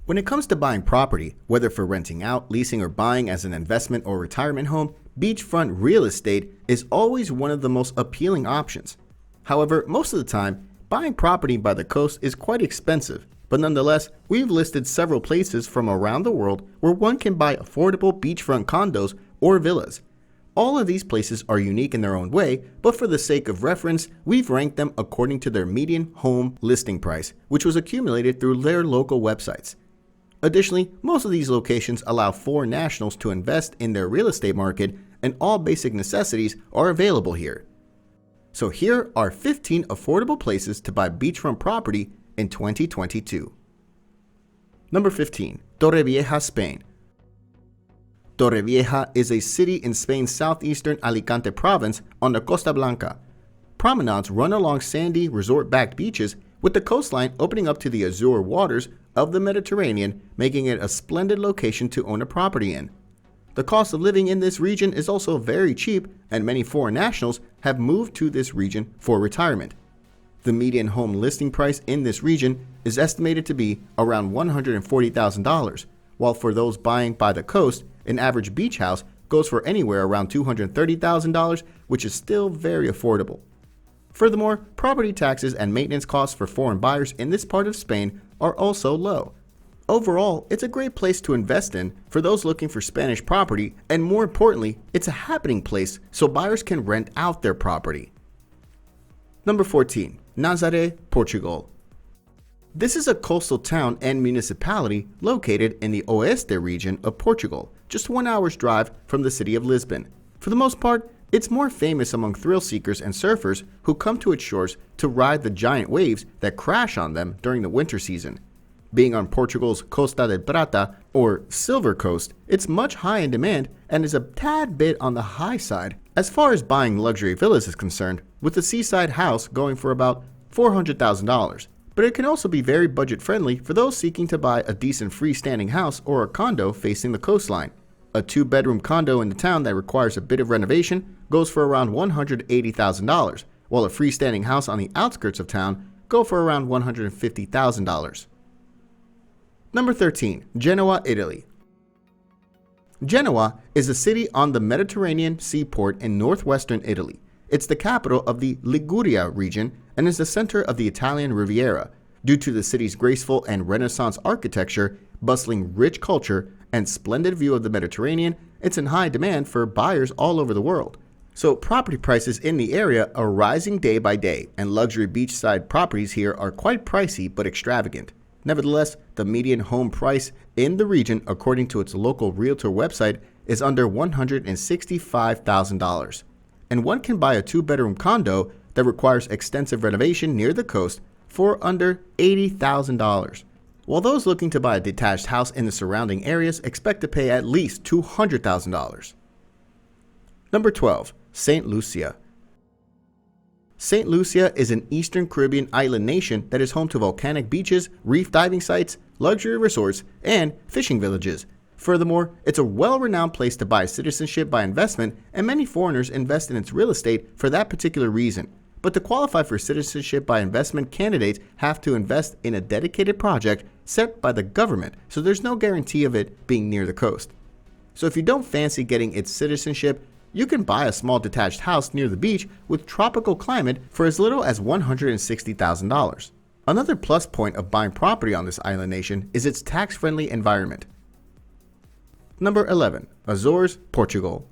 When it comes to buying property, whether for renting out, leasing, or buying as an investment or retirement home, beachfront real estate is always one of the most appealing options. However, most of the time, buying property by the coast is quite expensive, but nonetheless, we've listed several places from around the world where one can buy affordable beachfront condos or villas. All of these places are unique in their own way, but for the sake of reference, we've ranked them according to their median home listing price, which was accumulated through their local websites. Additionally, most of these locations allow foreign nationals to invest in their real estate market, and all basic necessities are available here. So here are 15 affordable places to buy beachfront property in 2022. Number 15. Torrevieja, Spain. Torrevieja is a city in Spain's southeastern Alicante province on the Costa Blanca. Promenades run along sandy, resort-backed beaches, with the coastline opening up to the azure waters of the Mediterranean, making it a splendid location to own a property in. The cost of living in this region is also very cheap, and many foreign nationals have moved to this region for retirement. The median home listing price in this region is estimated to be around $140,000, while for those buying by the coast, an average beach house goes for anywhere around $230,000, which is still very affordable. Furthermore, property taxes and maintenance costs for foreign buyers in this part of Spain are also low. Overall, it's a great place to invest in for those looking for Spanish property, and more importantly, it's a happening place so buyers can rent out their property. Number 14. Nazaré, Portugal. This is a coastal town and municipality located in the Oeste region of Portugal, just 1 hour's drive from the city of Lisbon. For the most part, it's more famous among thrill seekers and surfers who come to its shores to ride the giant waves that crash on them during the winter season. Being on Portugal's Costa de Prata, or Silver Coast, it's much high in demand and is a tad bit on the high side as far as buying luxury villas is concerned, with a seaside house going for about $400,000. But it can also be very budget-friendly for those seeking to buy a decent freestanding house or a condo facing the coastline. A 2-bedroom condo in the town that requires a bit of renovation goes for around $180,000, while a freestanding house on the outskirts of town go for around $150,000. Number 13. Genoa, Italy. Genoa is a city on the Mediterranean seaport in northwestern Italy. It's the capital of the Liguria region and is the center of the Italian Riviera. Due to the city's graceful and Renaissance architecture, bustling rich culture, and splendid view of the Mediterranean, it's in high demand for buyers all over the world. So property prices in the area are rising day by day, and luxury beachside properties here are quite pricey but extravagant. Nevertheless, the median home price in the region, according to its local realtor website, is under $165,000. And one can buy a 2-bedroom condo that requires extensive renovation near the coast for under $80,000. While those looking to buy a detached house in the surrounding areas expect to pay at least $200,000. Number 12. St. Lucia. St. Lucia is an Eastern Caribbean island nation that is home to volcanic beaches, reef diving sites, luxury resorts, and fishing villages. Furthermore, it's a well-renowned place to buy citizenship by investment, and many foreigners invest in its real estate for that particular reason. But to qualify for citizenship by investment, candidates have to invest in a dedicated project set by the government, so there's no guarantee of it being near the coast. So if you don't fancy getting its citizenship, you can buy a small detached house near the beach with tropical climate for as little as $160,000. Another plus point of buying property on this island nation is its tax-friendly environment. Number 11. Azores, Portugal.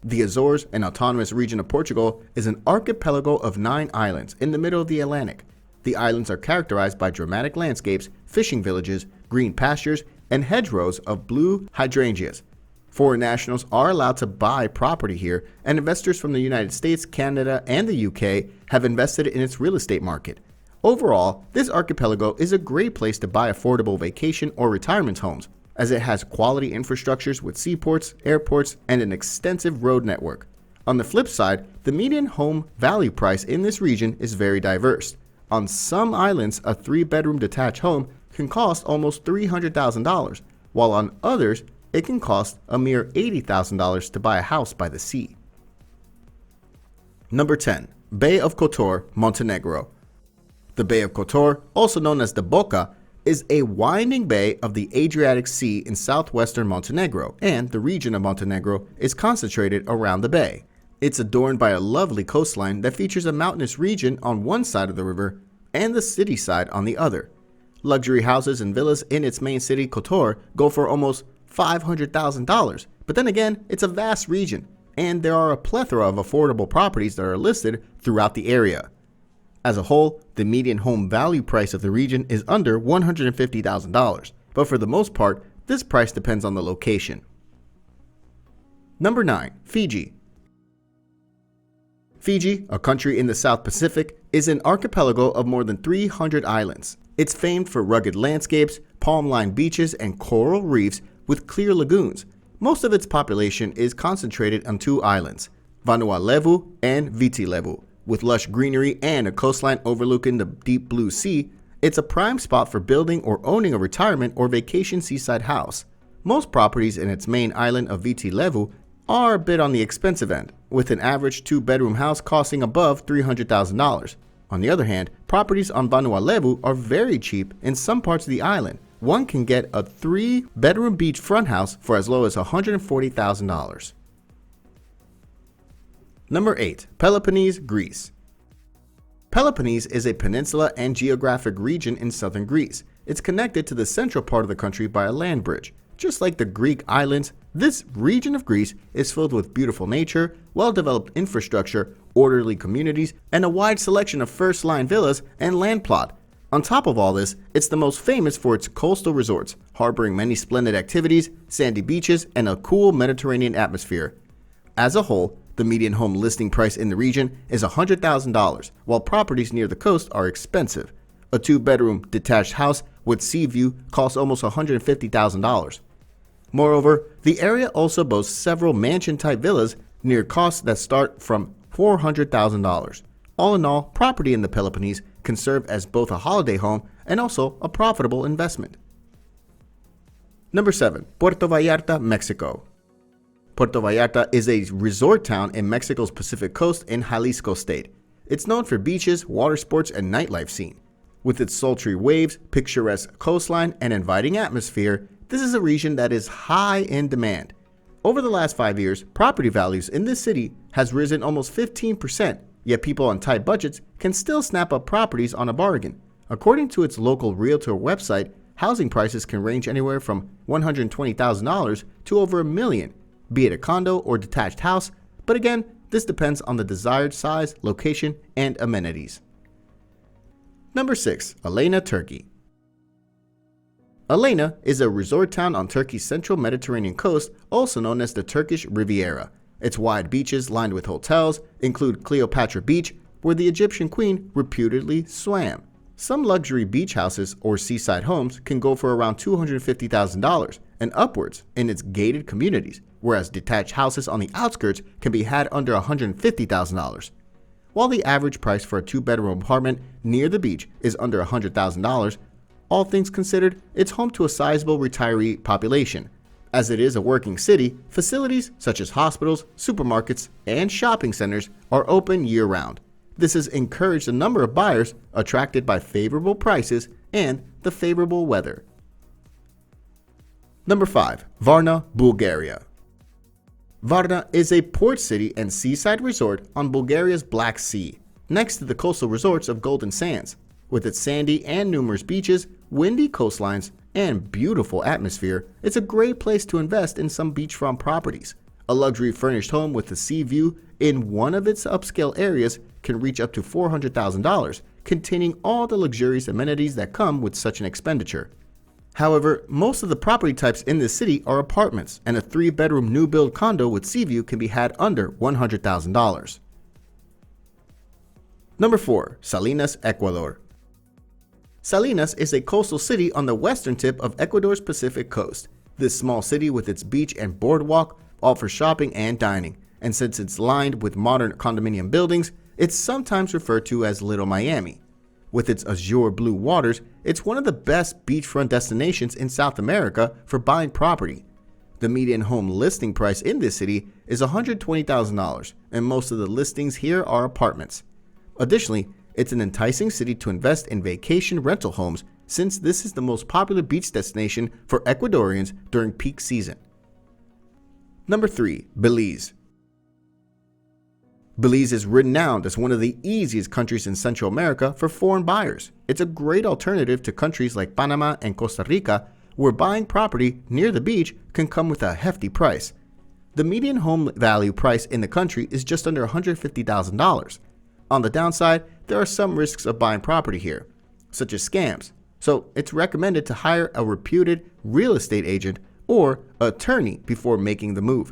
The Azores, an autonomous region of Portugal, is an archipelago of 9 islands in the middle of the Atlantic. The islands are characterized by dramatic landscapes, fishing villages, green pastures, and hedgerows of blue hydrangeas. Foreign nationals are allowed to buy property here, and investors from the United States, Canada, and the UK have invested in its real estate market. Overall, this archipelago is a great place to buy affordable vacation or retirement homes, as it has quality infrastructures with seaports, airports, and an extensive road network. On the flip side, the median home value price in this region is very diverse. On some islands, a 3-bedroom detached home can cost almost $300,000, while on others, it can cost a mere $80,000 to buy a house by the sea. Number 10. Bay of Kotor, Montenegro. The Bay of Kotor, also known as the Boca, is a winding bay of the Adriatic Sea in southwestern Montenegro, and the region of Montenegro is concentrated around the bay. It's adorned by a lovely coastline that features a mountainous region on one side of the river and the city side on the other. Luxury houses and villas in its main city, Kotor, go for almost $500,000, but then again, it's a vast region, and there are a plethora of affordable properties that are listed throughout the area. As a whole, the median home value price of the region is under $150,000, but for the most part, this price depends on the location. Number 9. Fiji. Fiji, a country in the South Pacific, is an archipelago of more than 300 islands. It's famed for rugged landscapes, palm-lined beaches, and coral reefs with clear lagoons. Most of its population is concentrated on 2 islands, Vanuatu and Viti Levu. With lush greenery and a coastline overlooking the deep blue sea, it's a prime spot for building or owning a retirement or vacation seaside house. Most properties in its main island of Viti Levu are a bit on the expensive end, with an average 2-bedroom house costing above $300,000. On the other hand, properties on Vanuatu are very cheap in some parts of the island. One can get a 3-bedroom beachfront house for as low as $140,000. Number 8. Peloponnese, Greece. Peloponnese is a peninsula and geographic region in southern Greece. It's connected to the central part of the country by a land bridge. Just like the Greek islands, this region of Greece is filled with beautiful nature, well-developed infrastructure, orderly communities, and a wide selection of first-line villas and land plot. On top of all this, it's the most famous for its coastal resorts, harboring many splendid activities, sandy beaches, and a cool Mediterranean atmosphere. As a whole, the median home listing price in the region is $100,000, while properties near the coast are expensive. A 2-bedroom detached house with sea view costs almost $150,000. Moreover, the area also boasts several mansion-type villas near costs that start from $400,000. All in all, property in the Peloponnese can serve as both a holiday home and also a profitable investment. Number 7. Puerto Vallarta, Mexico. Puerto Vallarta is a resort town in Mexico's Pacific coast in Jalisco state. It's known for beaches, water sports, and nightlife scene. With its sultry waves, picturesque coastline, and inviting atmosphere, this is a region that is high in demand. Over the last 5 years, property values in this city has risen almost 15%, yet people on tight budgets can still snap up properties on a bargain. According to its local realtor website, housing prices can range anywhere from $120,000 to over $1 million, be it a condo or detached house, but again, this depends on the desired size, location, and amenities. Number 6. Alanya, Turkey. Alanya is a resort town on Turkey's central Mediterranean coast, also known as the Turkish Riviera. Its wide beaches lined with hotels include Cleopatra Beach, where the Egyptian queen reputedly swam. Some luxury beach houses or seaside homes can go for around $250,000 and upwards in its gated communities, whereas detached houses on the outskirts can be had under $150,000. While the average price for a 2-bedroom apartment near the beach is under $100,000, all things considered, it's home to a sizable retiree population. As it is a working city, facilities such as hospitals, supermarkets, and shopping centers are open year-round. This has encouraged a number of buyers attracted by favorable prices and the favorable weather. Number 5. Varna, Bulgaria. Varna is a port city and seaside resort on Bulgaria's Black Sea, next to the coastal resorts of Golden Sands. With its sandy and numerous beaches, windy coastlines, and beautiful atmosphere, it's a great place to invest in some beachfront properties. A luxury furnished home with a sea view in one of its upscale areas can reach up to $400,000, containing all the luxurious amenities that come with such an expenditure. However, most of the property types in this city are apartments, and a 3-bedroom new-build condo with sea view can be had under $100,000. Number 4. Salinas, Ecuador. Salinas is a coastal city on the western tip of Ecuador's Pacific coast. This small city with its beach and boardwalk offers shopping and dining, and since it's lined with modern condominium buildings, it's sometimes referred to as Little Miami. With its azure blue waters, it's one of the best beachfront destinations in South America for buying property. The median home listing price in this city is $120,000, and most of the listings here are apartments. Additionally, it's an enticing city to invest in vacation rental homes since this is the most popular beach destination for Ecuadorians during peak season. Number 3. Belize. Belize is renowned as one of the easiest countries in Central America for foreign buyers. It's a great alternative to countries like Panama and Costa Rica, where buying property near the beach can come with a hefty price. The median home value price in the country is just under $150,000. On the downside, there are some risks of buying property here, such as scams, so it's recommended to hire a reputed real estate agent or attorney before making the move.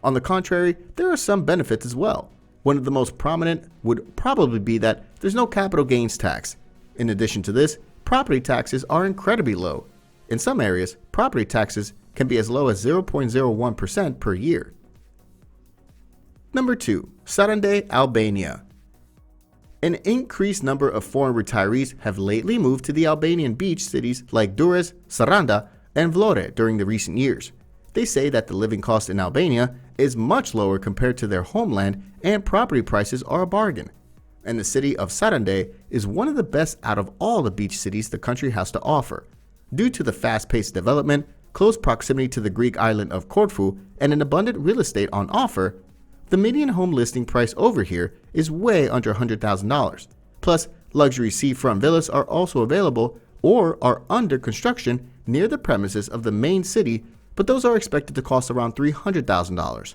On the contrary, there are some benefits as well. One of the most prominent would probably be that there's no capital gains tax. In addition to this, property taxes are incredibly low. In some areas, property taxes can be as low as 0.01% per year. Number 2. Sarandë, Albania. An increased number of foreign retirees have lately moved to the Albanian beach cities like Durrës, Sarandë, and Vlore during the recent years. They say that the living cost in Albania is much lower compared to their homeland and property prices are a bargain. And the city of Sarandë is one of the best out of all the beach cities the country has to offer. Due to the fast-paced development, close proximity to the Greek island of Corfu, and an abundant real estate on offer, the median home listing price over here is way under $100,000. Plus, luxury seafront villas are also available or are under construction near the premises of the main city, but those are expected to cost around $300,000.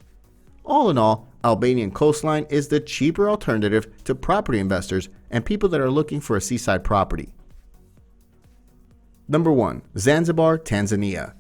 All in all, Albanian coastline is the cheaper alternative to property investors and people that are looking for a seaside property. Number 1. Zanzibar, Tanzania.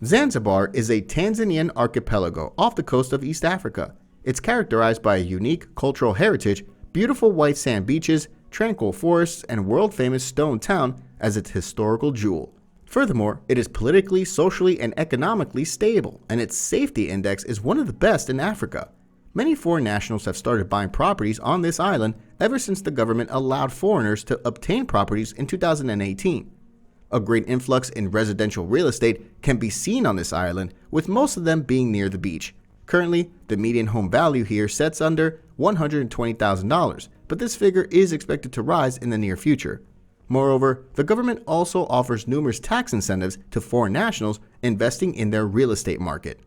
Zanzibar is a Tanzanian archipelago off the coast of East Africa. It's characterized by a unique cultural heritage, beautiful white sand beaches, tranquil forests, and world-famous stone town as its historical jewel. Furthermore, it is politically, socially, and economically stable, and its safety index is one of the best in Africa. Many foreign nationals have started buying properties on this island ever since the government allowed foreigners to obtain properties in 2018. A great influx in residential real estate can be seen on this island, with most of them being near the beach. Currently, the median home value here sets under $120,000, but this figure is expected to rise in the near future. Moreover, the government also offers numerous tax incentives to foreign nationals investing in their real estate market.